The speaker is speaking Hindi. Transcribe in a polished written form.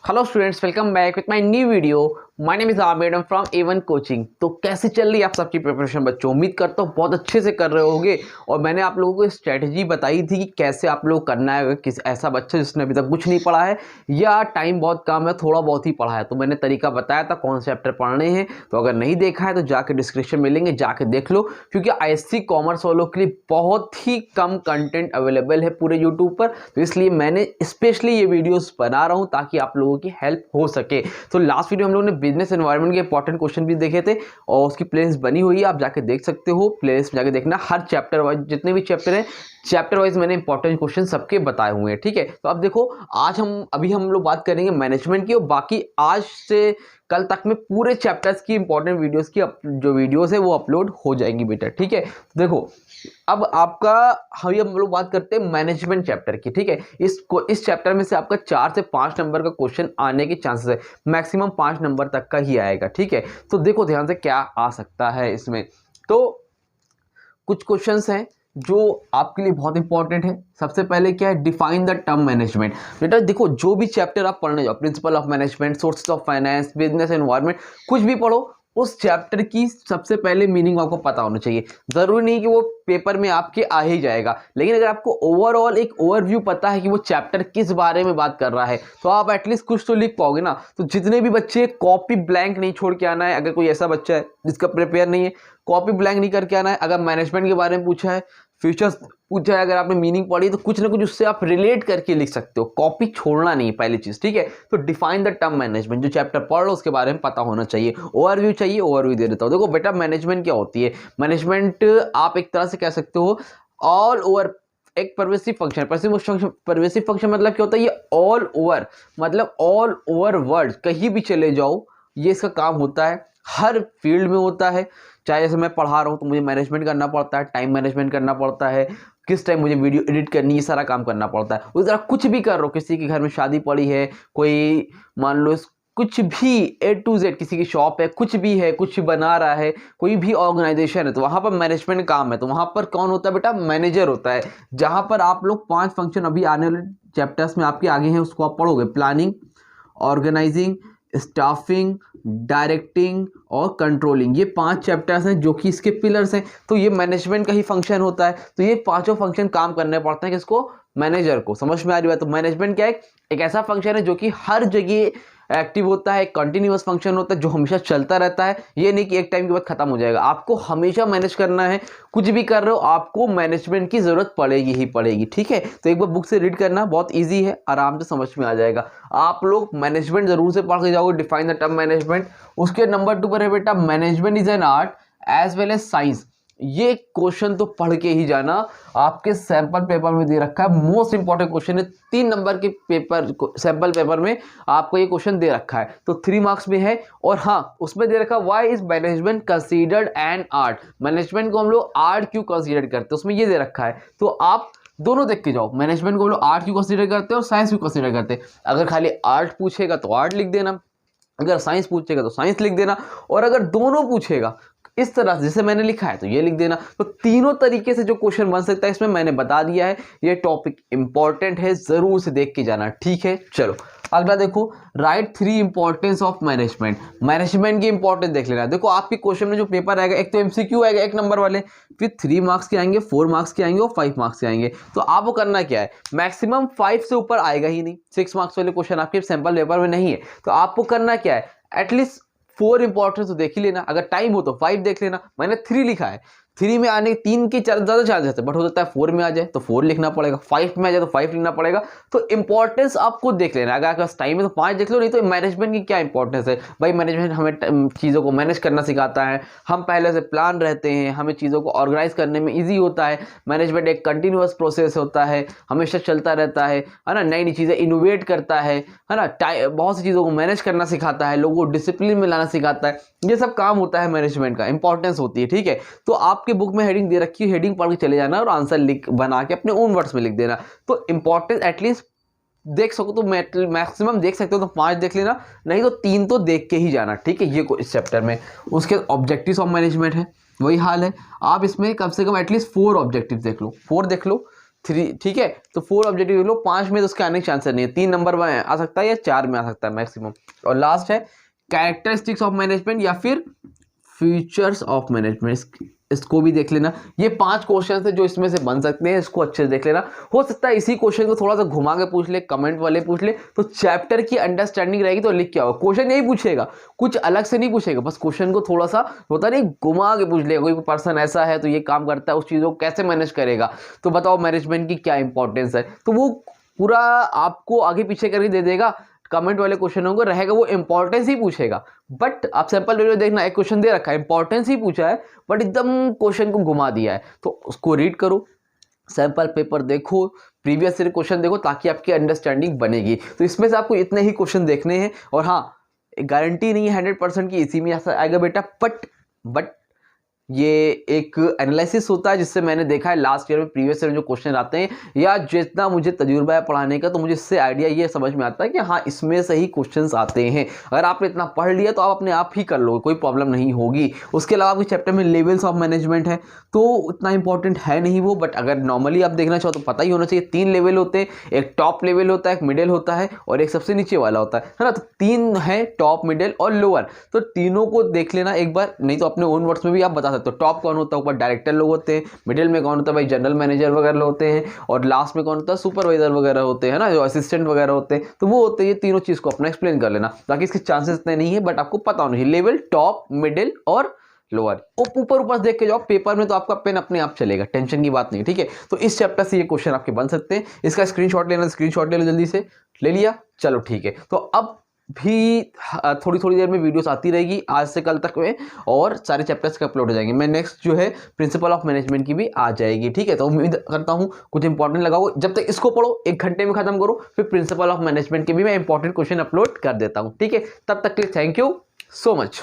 Hello students, welcome back with my new video. My name is Abid from A1 coaching. तो कैसे चल रही है आप सबकी प्रिपरेशन बच्चों? उम्मीद करता हूँ बहुत अच्छे से कर रहे होगे। और मैंने आप लोगों को स्ट्रेटजी बताई थी कि कैसे आप लोग करना है। अगर किसी ऐसा बच्चा जिसने अभी तक कुछ नहीं पढ़ा है या टाइम बहुत कम है, थोड़ा बहुत ही पढ़ा है, तो मैंने तरीका बताया था कौन से चैप्टर पढ़ने हैं। तो अगर नहीं देखा है तो जाके डिस्क्रिप्शन में लेंगे, जाके देख लो। क्योंकि ISC कॉमर्स वालों के लिए बहुत ही कम कंटेंट अवेलेबल है पूरे यूट्यूब पर, तो इसलिए मैंने स्पेशली ये वीडियोस बना रहा हूँ ताकि आप लोगों की हेल्प हो सके। तो लास्ट वीडियो हम लोगों ने बिजनेस एनवायरनमेंट के इंपॉर्टेंट क्वेश्चन भी देखे थे और उसकी प्लेलिस्ट बनी हुई है, आप जाके देख सकते हो। प्लेलिस्ट में जाके देखना, हर चैप्टर वाइज जितने भी चैप्टर हैं, चैप्टर वाइज मैंने इंपॉर्टेंट क्वेश्चन सबके बताए हुए हैं। ठीक है, तो अब देखो, आज हम लोग बात करेंगे मैनेजमेंट की, और बाकी आज से कल तक में पूरे चैप्टर्स की इंपॉर्टेंट वीडियोस की जो वीडियोस है वो अपलोड हो जाएंगी बेटा। ठीक है, देखो अब आपका हम लोग बात करते हैं मैनेजमेंट चैप्टर की। ठीक है, इस चैप्टर में से आपका 4 से 5 नंबर का क्वेश्चन आने के चांसेस है, मैक्सिमम 5 नंबर तक का ही आएगा। ठीक है, तो देखो ध्यान से क्या आ सकता है इसमें। तो कुछ क्वेश्चंस हैं जो आपके लिए बहुत इंपॉर्टेंट है। सबसे पहले क्या है, डिफाइन द टर्म मैनेजमेंट। बेटा देखो, जो भी चैप्टर आप पढ़ने जाओ, principle of management, sources of finance, business environment, कुछ भी पढ़ो, उस चैप्टर की सबसे पहले मीनिंग आपको पता होना चाहिए। जरूरी नहीं कि वो पेपर में आपके आ ही जाएगा, लेकिन अगर आपको ओवरऑल एक ओवरव्यू पता है कि वो चैप्टर किस बारे में बात कर रहा है, तो आप एटलीस्ट कुछ तो लिख पाओगे ना। तो जितने भी बच्चे कॉपी ब्लैंक नहीं छोड़ के आना है। अगर कोई ऐसा बच्चा है जिसका प्रिपेयर नहीं है, कॉपी ब्लैंक नहीं करके आना है। अगर मैनेजमेंट के बारे में पूछा है, फ्यूचर्स पूछा है, अगर आपने मीनिंग पढ़ी तो कुछ ना कुछ उससे आप रिलेट करके लिख सकते हो। कॉपी छोड़ना नहीं, पहली चीज। ठीक है, तो डिफाइन द टर्म मैनेजमेंट, जो चैप्टर पढ़ लो उसके बारे में पता होना चाहिए। ओवरव्यू चाहिए, ओवरव्यू दे देता हूं। देखो बेटा, मैनेजमेंट क्या होती है? मैनेजमेंट आप एक तरह से कह सकते हो ऑल ओवर एक परवेसिव फंक्शन। परवेसिव फंक्शन मतलब क्या होता है? ये ऑल ओवर, मतलब ऑल ओवर वर्ल्ड, कहीं भी चले जाओ ये इसका काम होता है। हर फील्ड में होता है। चाहे जैसे मैं पढ़ा रहा हूँ तो मुझे मैनेजमेंट करना पड़ता है, टाइम मैनेजमेंट करना पड़ता है, किस टाइम मुझे वीडियो एडिट करनी है, ये सारा काम करना पड़ता है। उस तरह कुछ भी कर रहा हो, किसी के घर में शादी पड़ी है, कोई मान लो कुछ भी A to Z, किसी की शॉप है, कुछ भी है, कुछ बना रहा है, कोई भी ऑर्गेनाइजेशन है, तो वहां पर मैनेजमेंट काम है। तो वहां पर कौन होता है बेटा? मैनेजर होता है। जहां पर आप लोग 5 फंक्शन अभी आने वाले चैप्टर्स में आपके आगे हैं, उसको आप पढ़ोगे। प्लानिंग, ऑर्गेनाइजिंग, स्टाफिंग, डायरेक्टिंग और कंट्रोलिंग, ये 5 चैप्टर्स हैं जो कि इसके पिलर्स हैं। तो ये मैनेजमेंट का ही फंक्शन होता है। तो ये पांचों फंक्शन काम करने पड़ते हैं किसको? मैनेजर को। समझ में आ रही है? तो मैनेजमेंट क्या है? एक ऐसा फंक्शन है जो कि हर जगह एक्टिव होता है, कंटिन्यूअस फंक्शन होता है जो हमेशा चलता रहता है। ये नहीं कि एक टाइम के बाद खत्म हो जाएगा। आपको हमेशा मैनेज करना है, कुछ भी कर रहे हो आपको मैनेजमेंट की जरूरत पड़ेगी ही पड़ेगी। ठीक है, तो एक बार बुक से रीड करना, बहुत इजी है, आराम से समझ में आ जाएगा। आप लोग मैनेजमेंट जरूर से पढ़ के जाओगे, डिफाइन द टर्म मैनेजमेंट। उसके नंबर 2 पर है बेटा, management is an art as well as science. ये क्वेश्चन तो पढ़ के ही जाना, आपके सैंपल पेपर में दे रखा है। मोस्ट इंपॉर्टेंट क्वेश्चन है, 3 नंबर के पेपर सैंपल पेपर में आपको ये क्वेश्चन दे रखा है, तो 3 मार्क्स में है। और हाँ, उसमें दे रखा why is management considered an art. Management को हम लोग आर्ट क्यों कंसीडर करते हैं, उसमें ये दे रखा है। तो आप दोनों देख के जाओ, मैनेजमेंट को हम लोग आर्ट क्यों कंसीडर करते हैं और साइंस क्यों कंसीडर करते हैं। अगर खाली आर्ट पूछेगा तो आर्ट लिख देना, अगर साइंस पूछेगा तो साइंस लिख देना, और अगर दोनों पूछेगा इस तरह से जैसे मैंने लिखा है तो ये लिख देना। तो तीनों तरीके से जो क्वेश्चन बन सकता है इसमें मैंने बता दिया है। ये टॉपिक इंपॉर्टेंट है, जरूर से देख के जाना। ठीक है, चलो अगला देखो, right 3 importance of management. Management की इंपॉर्टेंस देख लेना। देखो आपके क्वेश्चन में जो पेपर आएगा, एक तो MCQ आएगा 1 नंबर वाले, फिर 3 मार्क्स के आएंगे, 4 मार्क्स के आएंगे और 5 मार्क्स के आएंगे। तो आपको करना क्या है, मैक्सिमम 5 से ऊपर आएगा ही नहीं। 6 मार्क्स वाले क्वेश्चन आपके सैंपल पेपर में नहीं है, तो आपको करना क्या है, एटलीस्ट 4 इंपॉर्टेंस तो देख ही लेना। अगर टाइम हो तो 5 देख लेना। मैंने 3 लिखा है, 3 में आने 3 के ज्यादा चांसेस है, बट हो सकता है 4 में आ जाए तो 4 लिखना पड़ेगा, 5 में आ जाए तो 5 लिखना पड़ेगा। तो इंपॉर्टेंस आपको देख लेना। अगर आपके पास टाइम है तो 5 देख लो, नहीं तो मैनेजमेंट की क्या इंपॉर्टेंस है भाई। मैनेजमेंट हमें चीज़ों को मैनेज करना सिखाता है, हम पहले से प्लान रहते हैं, हमें चीज़ों को ऑर्गेनाइज करने में ईजी होता है। मैनेजमेंट एक कंटिन्यूअस प्रोसेस होता है, हमेशा चलता रहता है ना, नई नई चीज़ें इनोवेट करता है ना, बहुत सी चीज़ों को मैनेज करना सिखाता है, लोगों को डिसिप्लिन में लाना सिखाता है। ये सब काम होता है मैनेजमेंट का, इंपॉर्टेंस होती है। ठीक है, तो आपके बुक में हेडिंग दे रखी है, हेडिंग पढ़ के चले जाना और आंसर लिख बना के अपने ओन वर्ड्स में लिख देना। तो इंपॉर्टेंस एटलीस्ट देख सको तो मैक्सिमम देख सकते हो तो 5 देख लेना, नहीं तो 3 तो देख के ही जाना। ठीक है, ये इस चैप्टर में। उसके ऑब्जेक्टिव्स ऑफ मैनेजमेंट है, वही हाल है। आप इसमें कम से कम एटलीस्ट 4 ऑब्जेक्टिव देख लो, 4 देख लो, 3, ठीक है। तो 4 ऑब्जेक्टिव लो, 5 में तो उसके आने के चांसेस नहीं है, 3 नंबर में आ सकता है या 4 में आ सकता है मैक्सिमम। और लास्ट है कैरेक्टरिस्टिक्स ऑफ मैनेजमेंट या फिर फीचर्स ऑफ मैनेजमेंट, इसको भी देख लेना। ये 5 क्वेश्चन है जो इसमें से बन सकते हैं, इसको अच्छे से देख लेना। हो सकता है इसी क्वेश्चन को थोड़ा सा घुमा के पूछ ले, कमेंट वाले पूछ ले, तो चैप्टर की अंडरस्टैंडिंग रहेगी तो लिख क्या होगा। क्वेश्चन यही पूछेगा, कुछ अलग से नहीं पूछेगा, बस क्वेश्चन को थोड़ा सा होता नहीं घुमा के पूछ लेगा। कोई पर्सन ऐसा है तो ये काम करता है, उस चीज़ को कैसे मैनेज करेगा, तो बताओ मैनेजमेंट की क्या इंपॉर्टेंस है, तो वो पूरा आपको आगे पीछे करके दे देगा। कमेंट वाले क्वेश्चनों को रहेगा वो इंपॉर्टेंस ही पूछेगा, बट आप सैंपल वीडियो देखना, एक क्वेश्चन दे रखा है, इंपॉर्टेंस ही पूछा है बट एकदम क्वेश्चन को घुमा दिया है, तो उसको रीड करो, सैंपल पेपर देखो, प्रीवियस ईयर क्वेश्चन देखो, ताकि आपकी अंडरस्टैंडिंग बनेगी। तो इसमें से आपको इतने ही क्वेश्चन देखने हैं, और हाँ गारंटी नहीं है 100% की इसी में ऐसा आएगा बेटा, बट ये एक एनालिसिस होता है, जिससे मैंने देखा है लास्ट ईयर में, प्रीवियस ईयर में जो क्वेश्चन आते हैं, या जितना मुझे तजुर्बा है पढ़ाने का, तो मुझे इससे आइडिया ये समझ में आता है कि हाँ इसमें से ही क्वेश्चंस आते हैं। अगर आपने इतना पढ़ लिया तो आप अपने आप ही कर लोगे, कोई प्रॉब्लम नहीं होगी। उसके अलावा आपके चैप्टर में लेवल्स ऑफ मैनेजमेंट है, तो उतना इंपॉर्टेंट है नहीं वो, बट अगर नॉर्मली आप देखना चाहो तो पता ही होना चाहिए। 3 लेवल होते हैं, एक टॉप लेवल होता है, एक मिडिल होता है, और एक सबसे नीचे वाला होता है ना। तो 3 है, टॉप, मिडिल और लोअर, तो तीनों को देख लेना एक बार, नहीं तो अपने ओन वर्ड्स में भी आप बता सकते हो। टॉप कौन होता है, ऊपर डायरेक्टर लोग होते हैं, मिडिल में कौन होता है भाई जनरल मैनेजर वगैरह होते हैं, और लास्ट में कौन होता है सुपरवाइजर वगैरह होते हैं ना, जो असिस्टेंट वगैरह होते हैं, तो वो होते हैं। ये तीनों चीज़ को अपना एक्सप्लेन कर लेना, ताकि इसके चांसेस इतने नहीं है, बट आपको पता होना चाहिए लेवल, टॉप, मिडिल और लोअर। ऊपर देख के जाओ, पेपर में तो आपका पेन अपने आप चलेगा, टेंशन की बात नहीं, ठीक है। तो इस चैप्टर से ये क्वेश्चन आपके बन सकते हैं। इसका स्क्रीनशॉट लेना, स्क्रीनशॉट ले लो जल्दी से, ले लिया, चलो ठीक है। तो अब भी थोड़ी देर में वीडियोस आती रहेगी, आज से कल तक में, और सारे चैप्टर्स के अपलोड हो जाएंगे। मैं नेक्स्ट जो है प्रिंसिपल ऑफ मैनेजमेंट की भी आ जाएगी, ठीक है। तो उम्मीद करता हूँ कुछ इंपॉर्टेंट लगाओ, जब तक इसको पढ़ो 1 घंटे में खत्म करो, फिर प्रिंसिपल ऑफ मैनेजमेंट के भी मैं इंपॉर्टेंट क्वेश्चन अपलोड कर देता हूँ, ठीक है। तब तक के लिए थैंक यू सो मच।